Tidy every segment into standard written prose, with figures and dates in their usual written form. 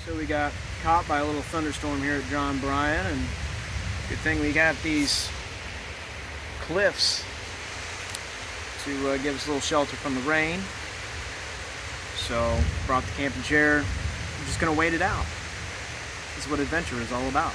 So we got caught by a little thunderstorm here at John Bryan, and good thing we got these cliffs to give us a little shelter from the rain. So brought the camping chair. I'm just gonna wait it out. This is what adventure is all about.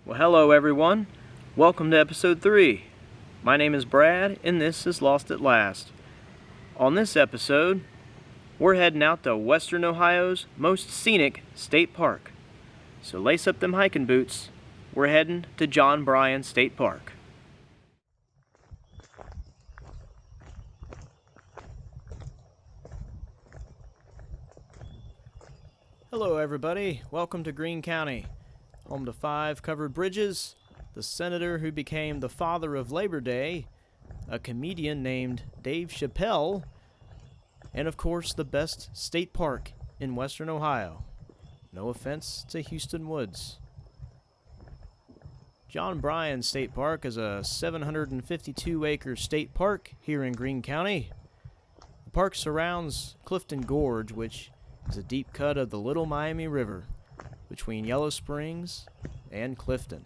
Well, hello everyone. Welcome to episode 3. My name is Brad, and this is Lost at Last. On this episode, we're heading out to Western Ohio's most scenic state park. So lace up them hiking boots. We're heading to John Bryan State Park. Hello everybody. Welcome to Greene County. Home to 5 covered bridges, the senator who became the father of Labor Day, a comedian named Dave Chappelle, and of course the best state park in Western Ohio. No offense to Houston Woods. John Bryan State Park is a 752-acre state park here in Greene County. The park surrounds Clifton Gorge, which is a deep cut of the Little Miami River between Yellow Springs and Clifton.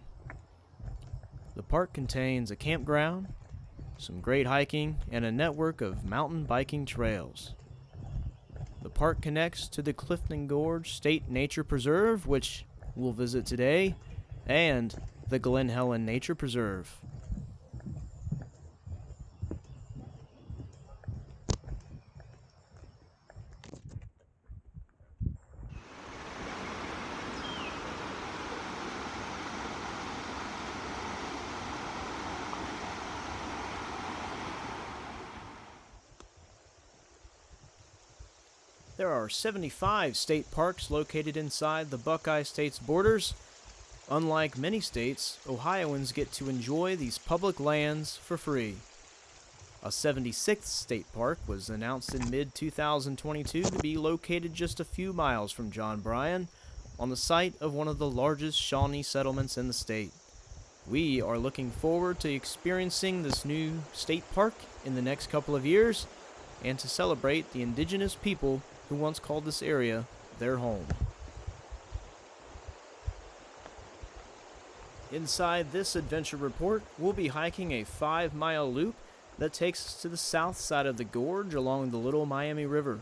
The park contains a campground, some great hiking, and a network of mountain biking trails. The park connects to the Clifton Gorge State Nature Preserve, which we'll visit today, and the Glen Helen Nature Preserve. There are 75 state parks located inside the Buckeye State's borders. Unlike many states, Ohioans get to enjoy these public lands for free. A 76th state park was announced in mid-2022 to be located just a few miles from John Bryan, on the site of one of the largest Shawnee settlements in the state. We are looking forward to experiencing this new state park in the next couple of years, and to celebrate the indigenous people who once called this area their home. Inside this adventure report, we'll be hiking a 5-mile loop that takes us to the south side of the gorge along the Little Miami River.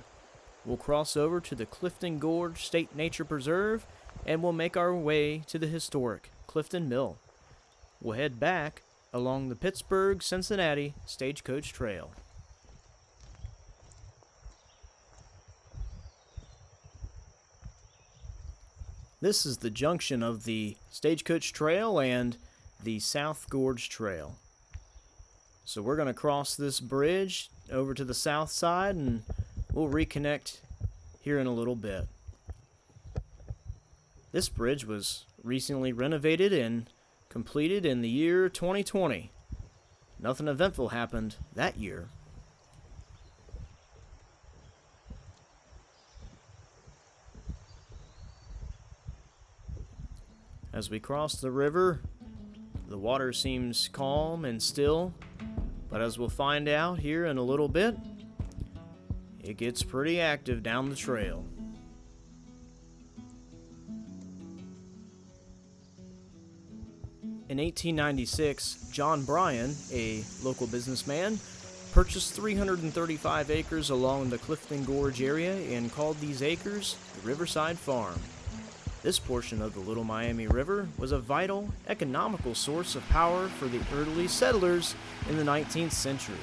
We'll cross over to the Clifton Gorge State Nature Preserve, and we'll make our way to the historic Clifton Mill. We'll head back along the Pittsburgh-Cincinnati Stagecoach Trail. This is the junction of the Stagecoach Trail and the South Gorge Trail. So we're going to cross this bridge over to the south side, and we'll reconnect here in a little bit. This bridge was recently renovated and completed in the year 2020. Nothing eventful happened that year. As we cross the river, the water seems calm and still, but as we'll find out here in a little bit, it gets pretty active down the trail. In 1896, John Bryan, a local businessman, purchased 335 acres along the Clifton Gorge area and called these acres the Riverside Farm. This portion of the Little Miami River was a vital, economical source of power for the early settlers in the 19th century.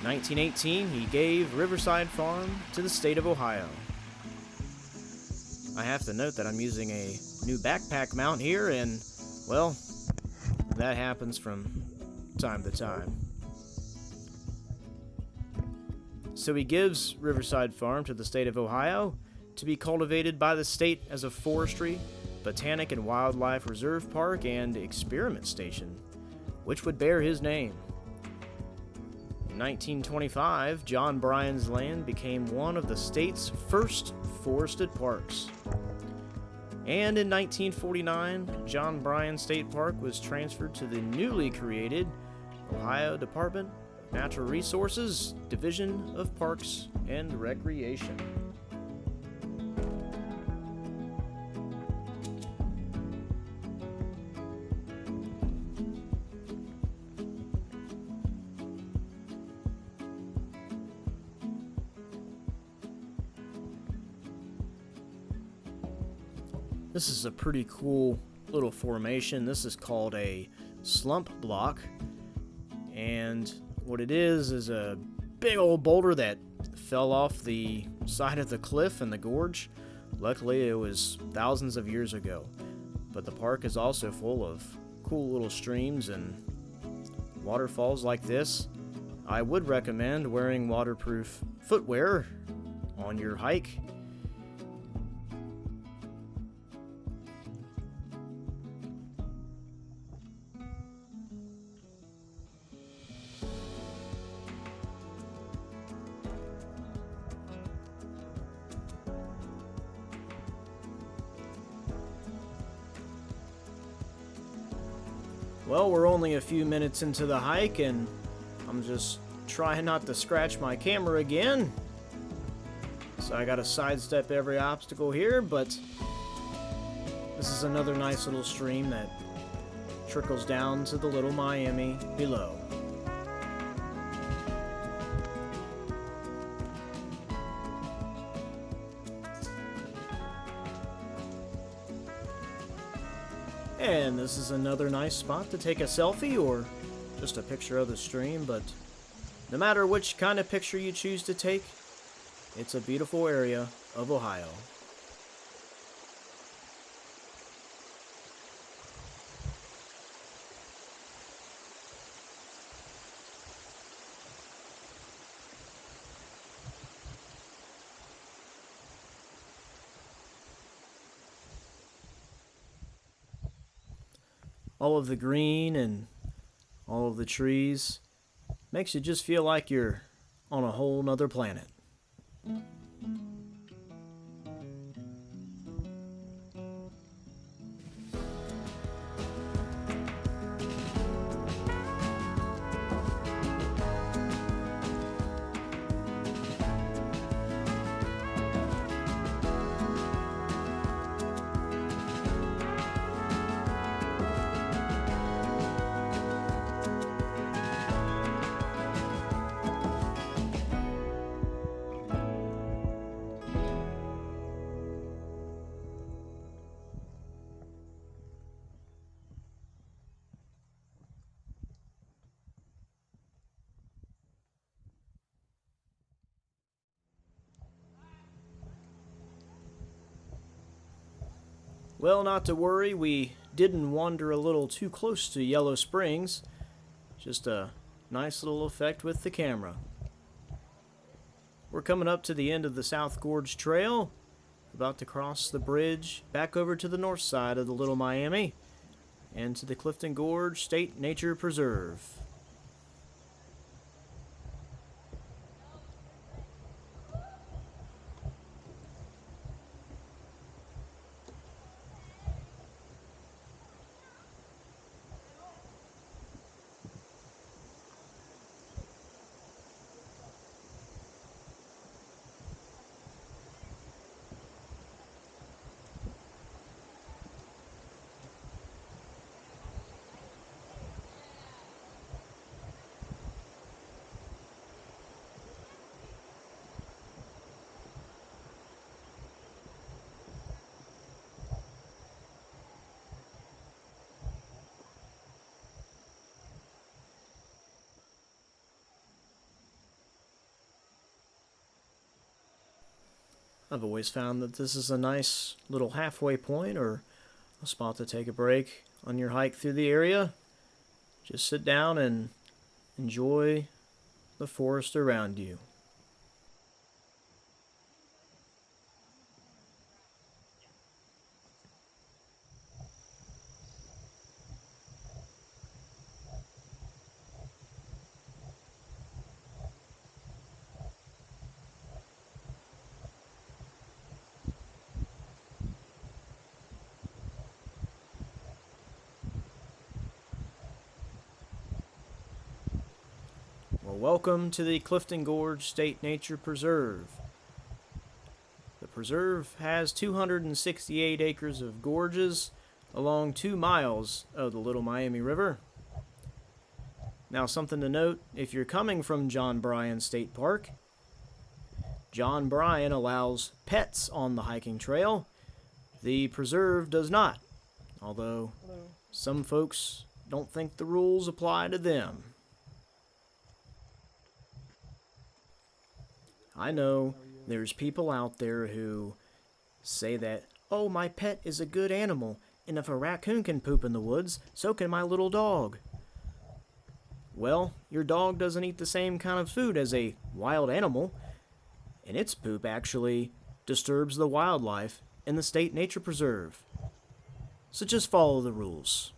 1918, he gave Riverside Farm to the state of Ohio. I have to note that I'm using a new backpack mount here, and, well, that happens from time to time. So he gives Riverside Farm to the state of Ohio to be cultivated by the state as a forestry, botanic and wildlife reserve park, and experiment station, which would bear his name. In 1925, John Bryan's land became one of the state's first forested parks. And in 1949, John Bryan State Park was transferred to the newly created Ohio Department of Natural Resources, Division of Parks and Recreation. This is a pretty cool little formation. This is called a slump block, and what it is a big old boulder that fell off the side of the cliff in the gorge. Luckily, it was thousands of years ago, but the park is also full of cool little streams and waterfalls like this. I would recommend wearing waterproof footwear on your hike. Well, we're only a few minutes into the hike, and I'm just trying not to scratch my camera again. So I gotta sidestep every obstacle here, but this is another nice little stream that trickles down to the Little Miami below. And this is another nice spot to take a selfie or just a picture of the stream, but no matter which kind of picture you choose to take, it's a beautiful area of Ohio. All of the green and all of the trees makes you just feel like you're on a whole nother planet. Well, not to worry, we didn't wander a little too close to Yellow Springs. Just a nice little effect with the camera. We're coming up to the end of the South Gorge Trail, about to cross the bridge back over to the north side of the Little Miami and to the Clifton Gorge State Nature Preserve. I've always found that this is a nice little halfway point or a spot to take a break on your hike through the area. Just sit down and enjoy the forest around you. Well, welcome to the Clifton Gorge State Nature Preserve. The preserve has 268 acres of gorges along 2 miles of the Little Miami River. Now, something to note, if you're coming from John Bryan State Park, John Bryan allows pets on the hiking trail. The preserve does not, although some folks don't think the rules apply to them. I know there's people out there who say that, oh, my pet is a good animal, and if a raccoon can poop in the woods, so can my little dog. Well, your dog doesn't eat the same kind of food as a wild animal, and its poop actually disturbs the wildlife in the state nature preserve. So just follow the rules.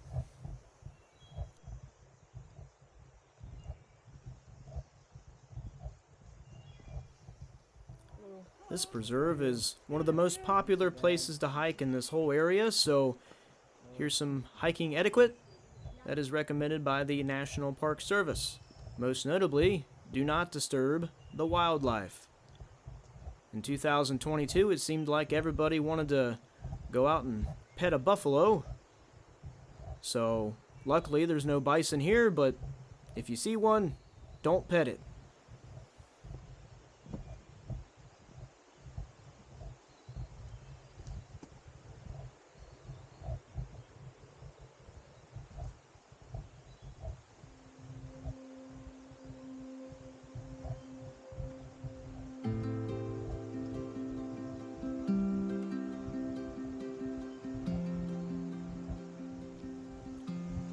This preserve is one of the most popular places to hike in this whole area, so here's some hiking etiquette that is recommended by the National Park Service. Most notably, do not disturb the wildlife. In 2022, it seemed like everybody wanted to go out and pet a buffalo. So, luckily there's no bison here, but if you see one, don't pet it.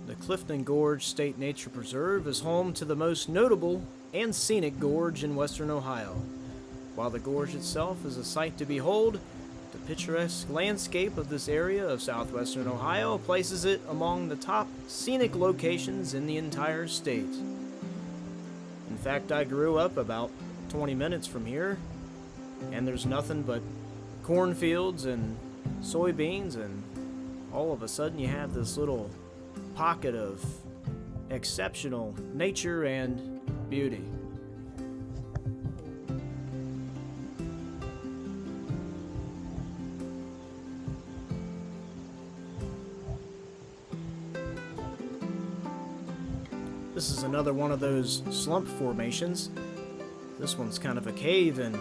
The Clifton Gorge State Nature Preserve is home to the most notable and scenic gorge in western Ohio. While the gorge itself is a sight to behold, the picturesque landscape of this area of southwestern Ohio places it among the top scenic locations in the entire state. In fact, I grew up about 20 minutes from here, and there's nothing but cornfields and soybeans, and all of a sudden you have this little pocket of exceptional nature and beauty. This is another one of those slump formations. This one's kind of a cave, and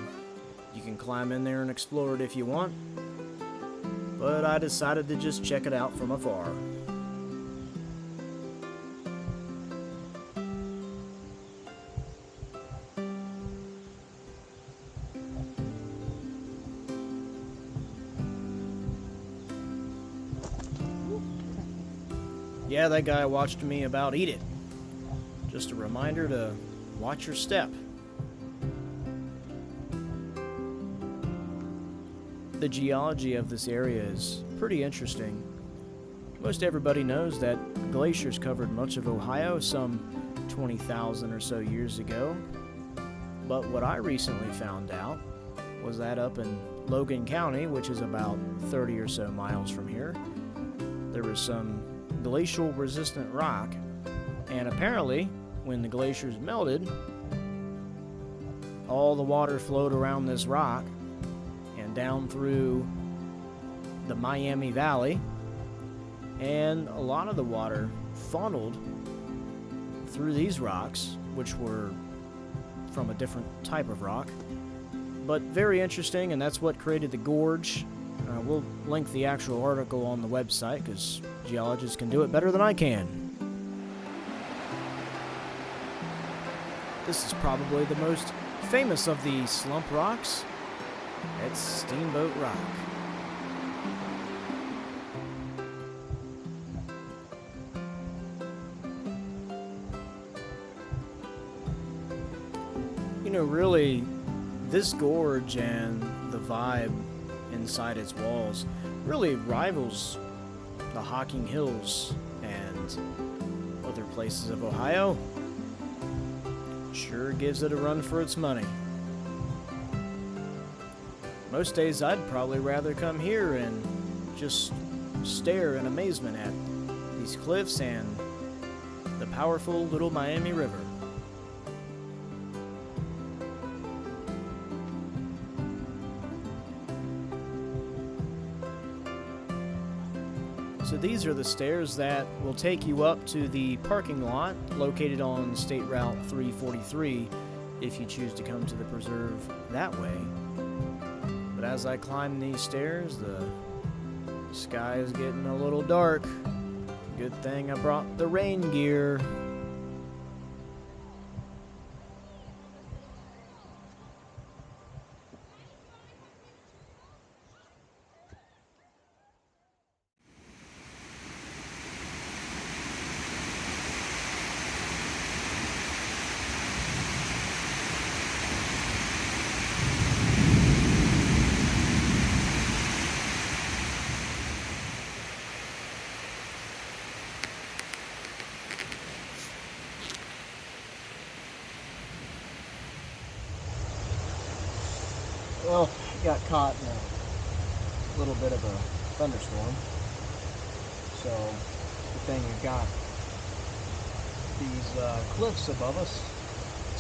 you can climb in there and explore it if you want. But I decided to just check it out from afar. Yeah, that guy watched me about eat it. Just a reminder to watch your step. The geology of this area is pretty interesting. Most everybody knows that glaciers covered much of Ohio some 20,000 or so years ago. But what I recently found out was that up in Logan County, which is about 30 or so miles from here, there was some glacial resistant rock, and apparently when the glaciers melted, all the water flowed around this rock and down through the Miami Valley, and a lot of the water funneled through these rocks, which were from a different type of rock, but very interesting, and that's what created the gorge. We'll link the actual article on the website because geologists can do it better than I can. This is probably the most famous of the slump rocks. It's Steamboat Rock. You know, really, this gorge and the vibe inside its walls really rivals the Hocking Hills and other places of Ohio. Sure gives it a run for its money. Most days I'd probably rather come here and just stare in amazement at these cliffs and the powerful Little Miami River. So these are the stairs that will take you up to the parking lot located on State Route 343 if you choose to come to the preserve that way. But as I climb these stairs, the sky is getting a little dark. Good thing I brought the rain gear. Well, I got caught in a little bit of a thunderstorm. So, the thing, we've got these cliffs above us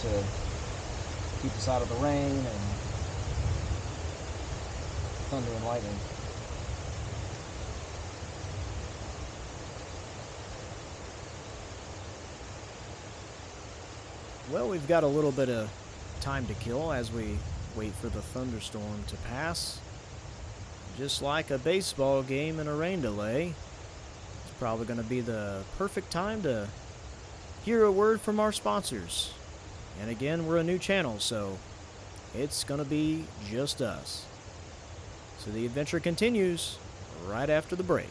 to keep us out of the rain and thunder and lightning. Well, we've got a little bit of time to kill as we wait for the thunderstorm to pass. Just like a baseball game in a rain delay, it's probably going to be the perfect time to hear a word from our sponsors. And again, we're a new channel, so it's going to be just us. So the adventure continues right after the break.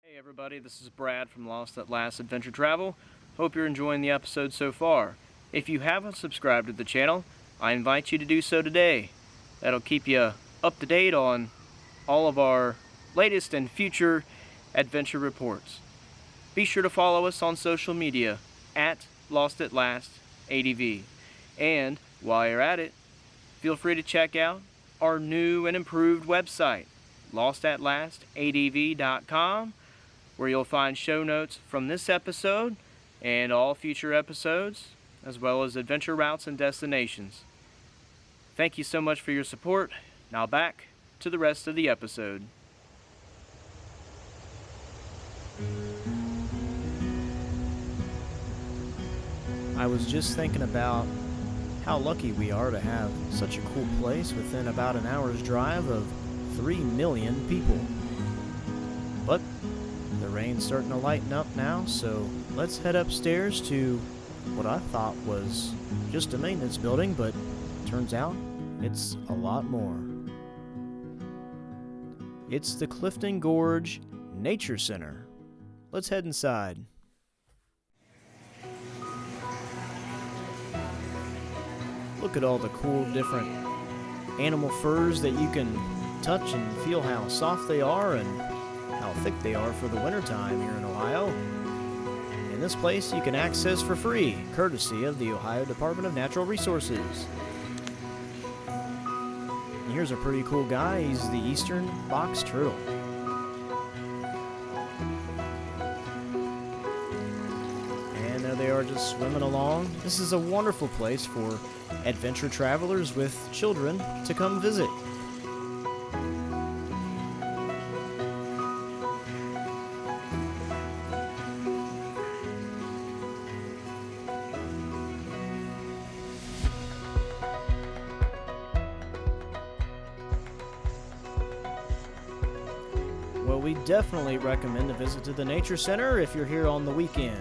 Hey everybody, this is Brad from Lost at Last Adventure Travel. Hope you're enjoying the episode so far. If you haven't subscribed to the channel, I invite you to do so today. That'll keep you up to date on all of our latest and future adventure reports. Be sure to follow us on social media at Lost at Last ADV. And while you're at it, feel free to check out our new and improved website, lostatlastadv.com, where you'll find show notes from this episode and all future episodes, as well as adventure routes and destinations. Thank you so much for your support. Now back to the rest of the episode. I was just thinking about how lucky we are to have such a cool place within about an hour's drive of 3 million people. But the rain's starting to lighten up now, so let's head upstairs to what I thought was just a maintenance building, but turns out it's a lot more. It's the Clifton Gorge Nature Center. Let's head inside. Look at all the cool different animal furs that you can touch and feel how soft they are and how thick they are for the wintertime here in Ohio. And this place you can access for free, courtesy of the Ohio Department of Natural Resources. And here's a pretty cool guy. He's the eastern box turtle. And there they are just swimming along. This is a wonderful place for adventure travelers with children to come visit. Well, we definitely recommend a visit to the Nature Center if you're here on the weekend.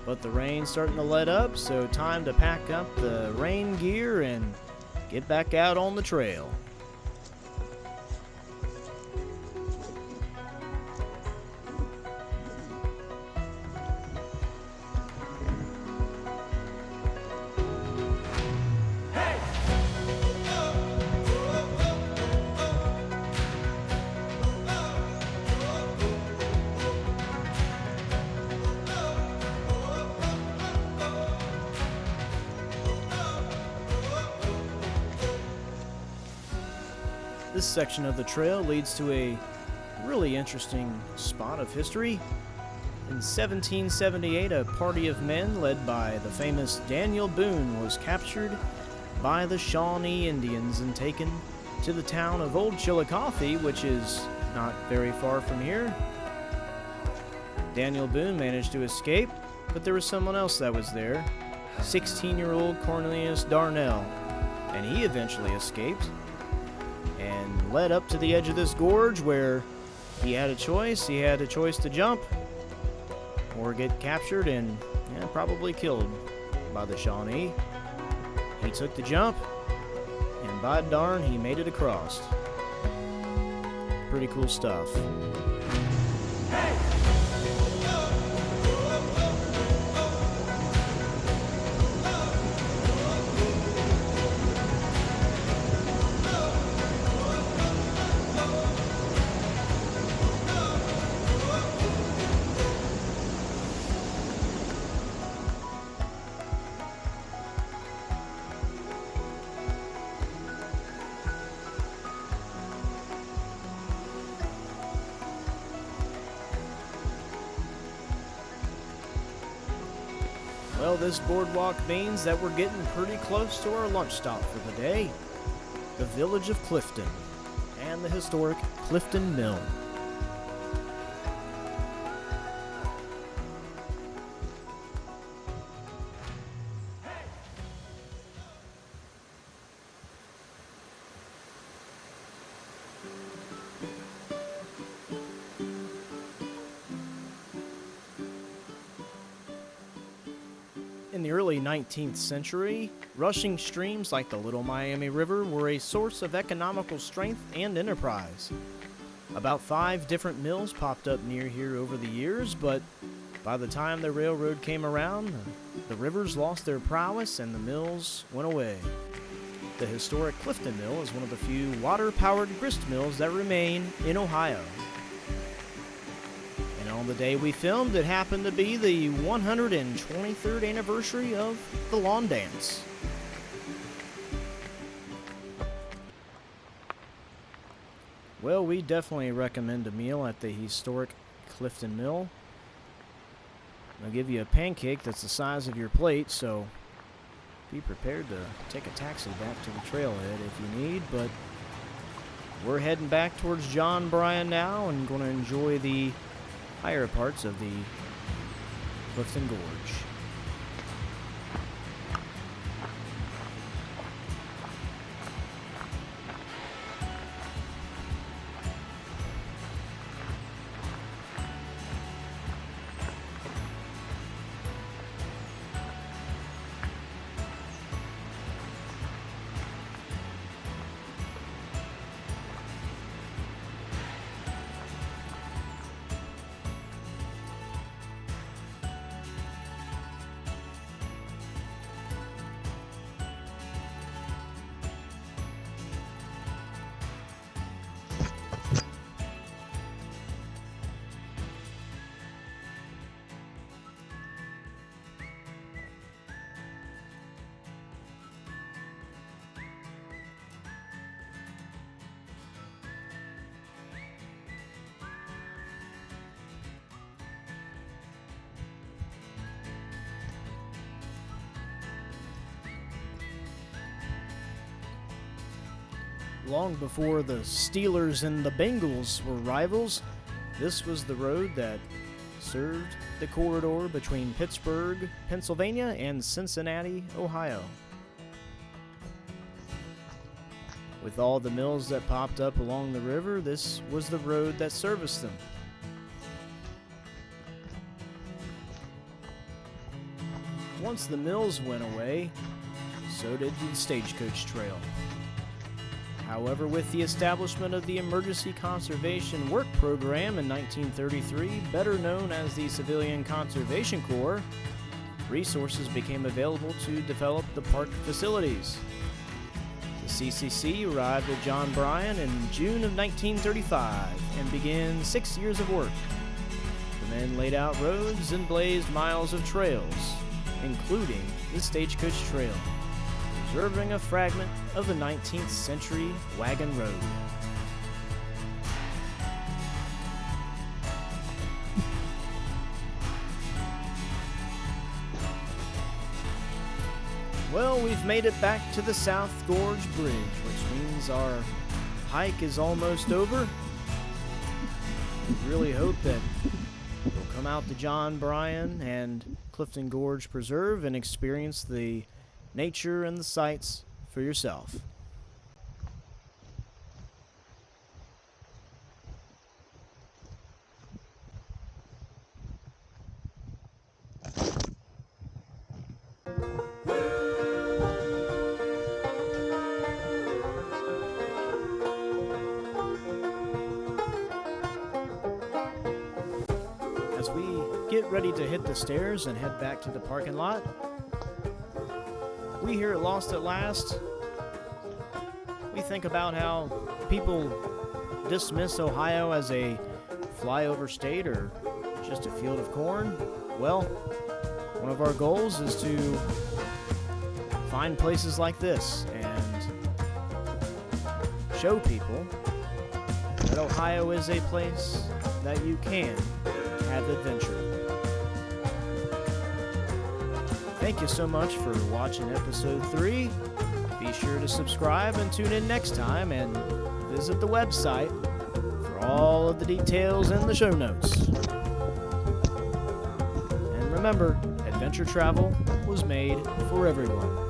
But the rain's starting to let up, so time to pack up the rain gear and get back out on the trail. This section of the trail leads to a really interesting spot of history. In 1778, a party of men led by the famous Daniel Boone was captured by the Shawnee Indians and taken to the town of Old Chillicothe, which is not very far from here. Daniel Boone managed to escape, but there was someone else that was there, 16-year-old Cornelius Darnell, and he eventually escaped and led up to the edge of this gorge where he had a choice. He had a choice to jump or get captured and probably killed by the Shawnee. He took the jump, and by darn, he made it across. Pretty cool stuff. Well, this boardwalk means that we're getting pretty close to our lunch stop for the day, the village of Clifton and the historic Clifton Mill. In the early 19th century, rushing streams like the Little Miami River were a source of economical strength and enterprise. About 5 different mills popped up near here over the years, but by the time the railroad came around, the rivers lost their prowess and the mills went away. The historic Clifton Mill is one of the few water-powered grist mills that remain in Ohio. On the day we filmed, it happened to be the 123rd anniversary of the lawn dance. Well, we definitely recommend a meal at the historic Clifton Mill. They'll give you a pancake that's the size of your plate, so be prepared to take a taxi back to the trailhead if you need, but we're heading back towards John Bryan now and going to enjoy the higher parts of the Clifton Gorge. Long before the Steelers and the Bengals were rivals, this was the road that served the corridor between Pittsburgh, Pennsylvania, and Cincinnati, Ohio. With all the mills that popped up along the river, this was the road that serviced them. once the mills went away, so did the Stagecoach Trail. However, with the establishment of the Emergency Conservation Work Program in 1933, better known as the Civilian Conservation Corps, resources became available to develop the park facilities. The CCC arrived at John Bryan in June of 1935 and began 6 years of work. The men laid out roads and blazed miles of trails, including the Stagecoach Trail, preserving a fragment of the 19th century wagon road. Well, we've made it back to the South Gorge Bridge, which means our hike is almost over. We really hope that you'll come out to John Bryan and Clifton Gorge Preserve and experience the nature and the sights for yourself. As we get ready to hit the stairs and head back to the parking lot, we here at Lost at Last, we think about how people dismiss Ohio as a flyover state or just a field of corn. Well, one of our goals is to find places like this and show people that Ohio is a place that you can have adventure. Thank you so much for watching episode 3. Be sure to subscribe and tune in next time, and visit the website for all of the details and the show notes. And remember, adventure travel was made for everyone.